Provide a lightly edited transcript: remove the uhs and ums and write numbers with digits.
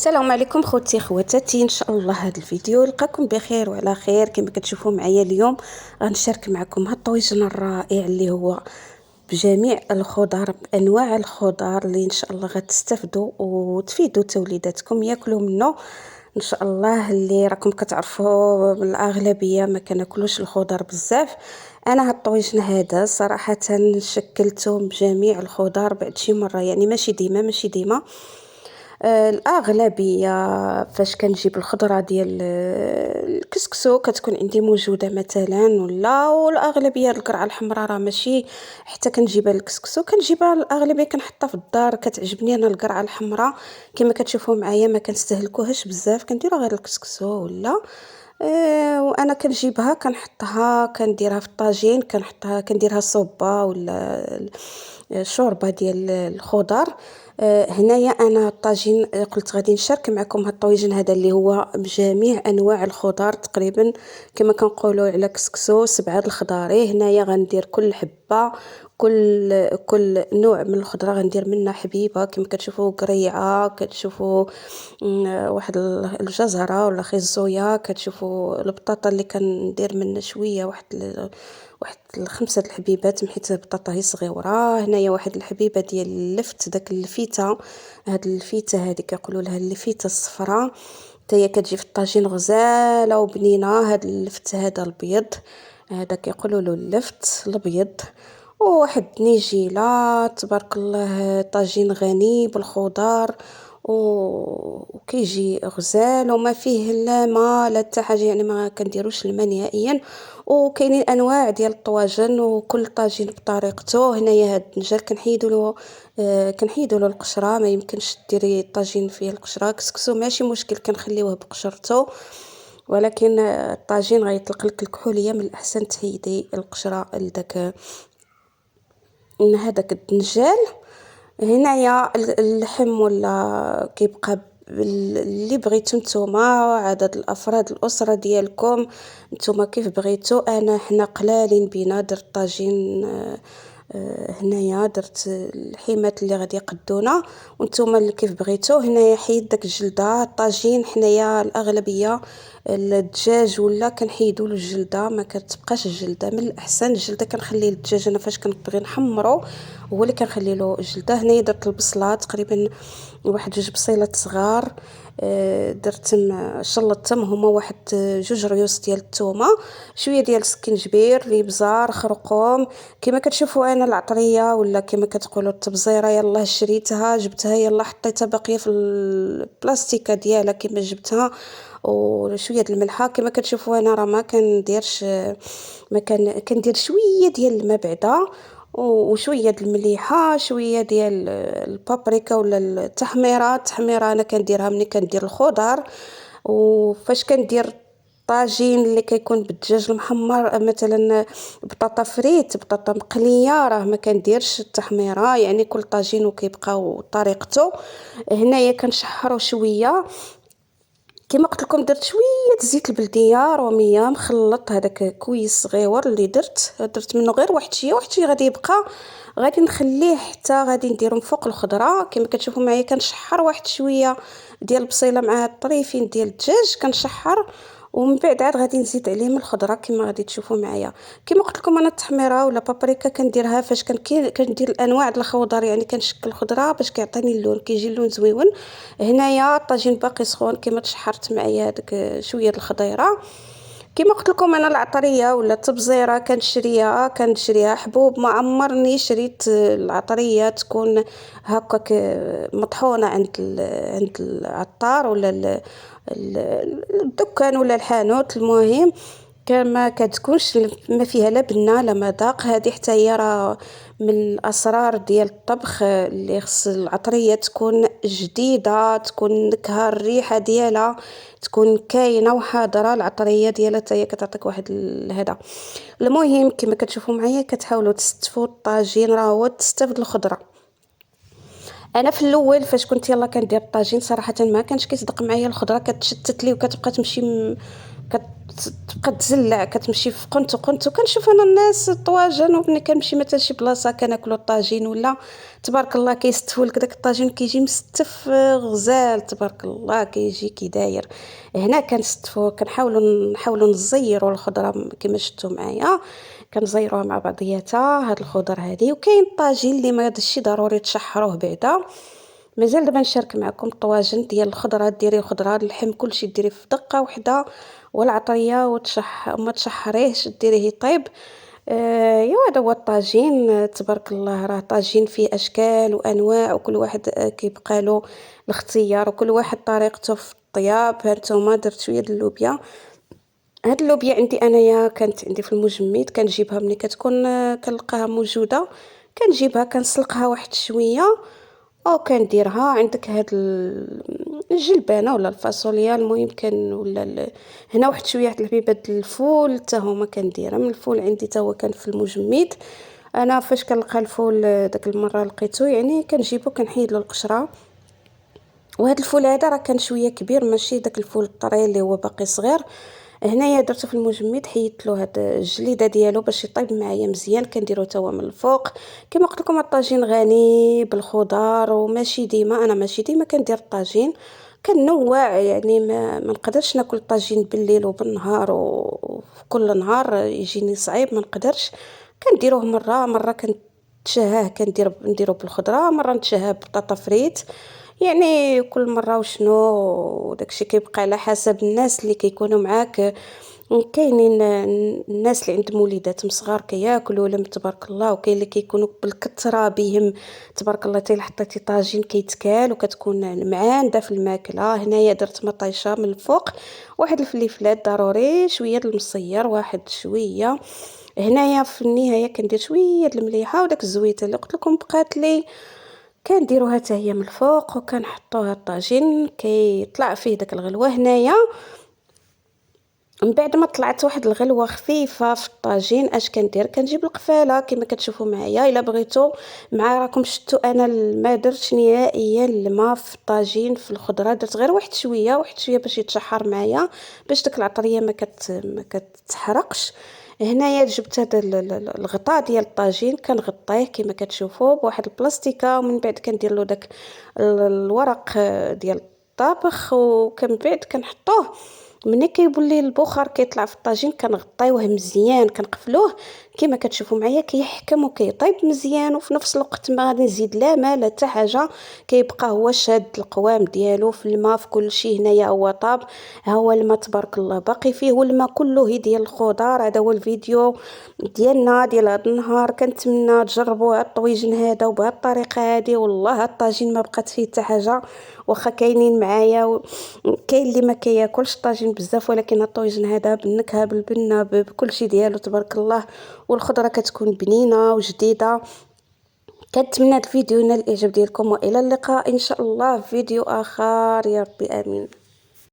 السلام عليكم خوتي خواتاتي، ان شاء الله هذا الفيديو يلقاكم بخير وعلى خير. كما كتشوفوا معايا اليوم غنشارك معكم هذا الطويجن الرائع اللي هو بجميع الخضر، بانواع الخضر اللي ان شاء الله غتستافدوا وتفيدوا توليداتكم ياكلوا منه ان شاء الله. اللي راكم كتعرفوا الاغلبيه ما كناكلوش الخضر بزاف. انا هاد الطويجن هذا صراحه شكلته بجميع الخضر بعد شي مره، يعني ماشي ديما. الأغلبية فاش كنجيب الخضرة ديال الكسكسو كتكون عندي موجودة مثلا، ولا والأغلبية القرعة الحمراء راه ماشي حتى كنجيبها الكسكسو، كنجيبها الأغلبية كنحطها في الدار. كتعجبني أنا القرعة الحمراء كما كتشوفوا معايا، ما كنستهلكوهاش بزاف، كنديرها غير الكسكسو ولا وانا كنجيبها كنحطها كنديرها في الطاجين، كنديرها صوبه ولا شوربه ديال الخضر. هنايا انا الطاجين قلت غادي نشارك معكم هاد الطويجن هذا اللي هو بجميع انواع الخضر تقريبا، كما كنقولوا على كسكسو 7 الخضاري. هنايا غندير كل حبه، كل نوع من الخضره غندير منها حبيبه. كما كتشوفوا قريعه، كتشوفوا واحد الجزره ولا خيزويه، كتشوفوا البطاطا اللي كندير منها شويه، واحد الخمسه الحبيبات، حيت البطاطا هي صغيره. هنايا واحد الحبيبه ديال اللفت، داك اللفيته، هاد اللفيته هذه كيقولوا لها اللفيته الصفراء، حتى هي كتجي في الطاجين غزاله وبنينه. هاد اللفت هذا البيض، هذا كيقولوا له اللفت الابيض. وواحد نيجيله تبارك الله، طاجين غني بالخضر وكيجي غزال وما فيه لا ما لا حتى حاجه، يعني ما كنديروش الماء نهائيا. وكاينين انواع ديال الطواجن وكل طاجين بطريقته. هنايا هاد الدجاج كنحيدوا له القشره، ما يمكنش ديري الطاجين فيه القشره. كسكسو ماشي مشكل كنخليوه بقشرته، ولكن الطاجين غيطلق لك الكحوليه، من الاحسن تحيدي القشره لذاك هذاك الدنجال. هنايا اللحم ولا كيبقى اللي بغيتو نتوما، عدد الافراد الاسره ديالكم نتوما كيف بغيتو. حنا قلالين بينا درت طاجين. هنايا درت الحيمات اللي غادي يقدونا، وانتم اللي كيف بغيتو. هنايا حيد داك الجلده. الطاجين حنايا الاغلبيه الدجاج ولا كنحيدوا له الجلده، ما كتبقاش الجلده. من الاحسن الجلده كنخلي للدجاج انا فاش كنبغي نحمرو، هو اللي كنخلي له الجلده. هنايا درت البصله تقريبا واحد 2 بصيلات صغار، درت شلطتهم، هما واحد 2 ريوس ديال الثومه، شويه ديال السكينجبير، الابزار، خرقوم. كما كتشوفوا انا العطريه ولا كما كتقولوا التبزيره يلاه شريتها جبتها، يلاه حطيتها باقيه في البلاستيكه ديالها كما جبتها، وشويه د الملحه. كما كتشوفوا انا راه ما كنديرش، ما كندير شويه ديال الماء بعدا، وشويه د المليحه، شويه ديال البابريكا ولا التحميره انا كنديرها ملي كندير الخضر. وفاش كندير طاجين اللي كيكون بالدجاج المحمر، مثلا بطاطا فريت، بطاطا مقليه، راه ما كنديرش التحميره، يعني كل طاجين وكيبقى وطريقته. هنايا كنشحروا شويه، كما قلت لكم درت شويه زيت البلديه روميه مخلط، هذاك كويس صغيور اللي درت منه غير واحد شي غادي يبقى، غادي نخليه حتى غادي نديرو من فوق الخضره. كما كتشوفوا معايا كنشحر واحد شويه ديال البصيله مع الطريفين ديال الدجاج، كنشحر ومن بعد عاد غادي نزيد عليهم الخضره كما غادي تشوفوا معايا. كما قلت لكم انا التحميره ولا بابريكا كنديرها فاش كندير الانواع د الخضر، يعني كنشكل الخضره باش كيعطيني اللون، كيجي اللون زويون. هنايا الطاجين باقي سخون، كما تشحرت معايا داك شويه د الخضيره. كما قلت لكم انا العطريه ولا التبزيره كنشريها حبوب معمرني. شريت العطريه تكون هكاك مطحونه عند العطار ولا الدكان ولا الحانوت. المهم كما كتكونش ما فيها لا بنه لا مذاق. هذه حتى هي راه من الاسرار ديال الطبخ، اللي خص العطريه تكون جديده، تكون نكهه الريحه ديالها تكون كاينه وحاضره. العطريه ديالها حتى هي كتعطيك واحد هذا. المهم كما كتشوفوا معايا كتحاولوا تستفوا الطاجين راه هو تستافد الخضره. انا في الاول فاش كنت يلا كندير الطاجين صراحه ما كانش كيصدق معايا، الخضره كتشتت لي وكتبقى تمشي كتبقى تزلع كتمشي في قنت وقنت. وكنشوف انا الناس الطواجن، وملي كنمشي مثلا شي بلاصه كناكلوا الطاجين ولا تبارك الله كيستفوا لك داك الطاجين كيجي مستف غزال تبارك الله كيجي كي داير. هنا كنستفوا نحاولوا نزيروا الخضره كما شفتوا معايا، كنزيروها مع بعضياتها هاد الخضر هادي. وكاين الطاجين اللي ما هادشي ضروري تشحروه بعدا. مازال دابا نشارك معكم الطواجن ديال الخضره، ديري الخضره اللحم كلشي ديري في دقه وحده والعطريه وما تشحريهش ديريه يطيب. ايوا هذا هو الطاجين. تبارك الله راه طاجين فيه اشكال وانواع، وكل واحد كيبقى له الاختيار، وكل واحد طريقته في الطياب. هانتوما درت شويه د اللوبيا. هاد اللوبيا عندي انايا كانت عندي في المجمد، كنجيبها ملي كتكون كنلقاها موجوده، كنجيبها كنسلقها واحد شويه او كنديرها. عندك هاد الجلبانه ولا الفاصوليا المهم كان ولا هنا واحد شويه الحبيبات الفول حتى هما كنديرها. من الفول عندي حتى هو كان في المجمد. انا فاش كنلقى الفول داك المره لقيته يعني كنجيبو كنحيد له القشره. وهاد الفول هذا راه كان شويه كبير ماشي داك الفول الطري اللي هو باقي صغير. هنايا درته في المجمد، حيدت له هاد الجليده ديالو باش يطيب معايا مزيان. كنديرو حتى هو من الفوق. كما قلت لكم الطاجين غني بالخضار، وماشي ديما انا ماشي ديما كندير الطاجين، كنوع يعني ما نقدرش ناكل الطاجين بالليل وبالنهار وكل نهار يجيني صعيب ما نقدرش. كنديروه مره كنتشهاه نديرو بالخضره، مره نتشهاه بطاطا فريت. يعني كل مره وشنو داكشي كيبقى على حسب الناس اللي كيكونوا معاك. كاينين الناس اللي عندهم وليدات صغار كياكلوا لهم تبارك الله، وكاين اللي كيكونوا بالكثره بهم تبارك الله حتى حطيتي طاجين كيتكال وكتكون معانده في الماكله. هنايا درت مطيشه من الفوق، واحد الفليفلات ضروري، شويه المصير واحد شويه. هنايا في النهايه كندير شويه المليحه وداك الزويته اللي قلت لكم بقات لي، كنديروها حتى هي من الفوق وكنحطوها الطاجين كيطلع فيه داك الغلوه. هنايا من بعد ما طلعت واحد الغلوه خفيفه في الطاجين اش كندير؟ كنجيب القفاله كما كتشوفوا معايا. الا بغيتوا مع راكم شفتوا انا ما درتش نهائيا الماء في الطاجين في الخضره، درت غير واحد شويه باش يتشحر معايا، باش ديك العطريه ما كتحرقش. هنايا جبت هذا الغطاء ديال الطاجين كنغطيه كما كتشوفوا بواحد البلاستيكه، ومن بعد كندير له داك الورق ديال الطبخ، وكم بعد كنحطوه ملي كيولي البخار كيطلع في الطاجين كنغطيوه مزيان كنقفلوه كما كتشوفوا معايا كيحكم وكيطيب مزيان. وفي نفس الوقت ما غادي نزيد لا ماء لا حتى حاجه، كيبقى هو شاد القوام ديالو في الماء في كل شيء. هنايا هو طاب، ها هو الماء تبارك الله باقي فيه، والماء كله هي ديال الخضار. هذا هو الفيديو ديالنا ديال هذا النهار. كنتمنى تجربوا هذا الطويجن هذا وبهذه الطريقه هذه. والله الطاجين ما بقات فيه حتى حاجه، واخا كاينين معايا كاين اللي ما كياكلش الطاجين بزاف، ولكن الطويجن هذا بالنكهه بالبنه بكل شيء ديالو تبارك الله، والخضره كتكون بنينه وجديده. كنتمنى الفيديو ينال الاعجاب ديالكم، والى اللقاء ان شاء الله في فيديو اخر يا ربي امين.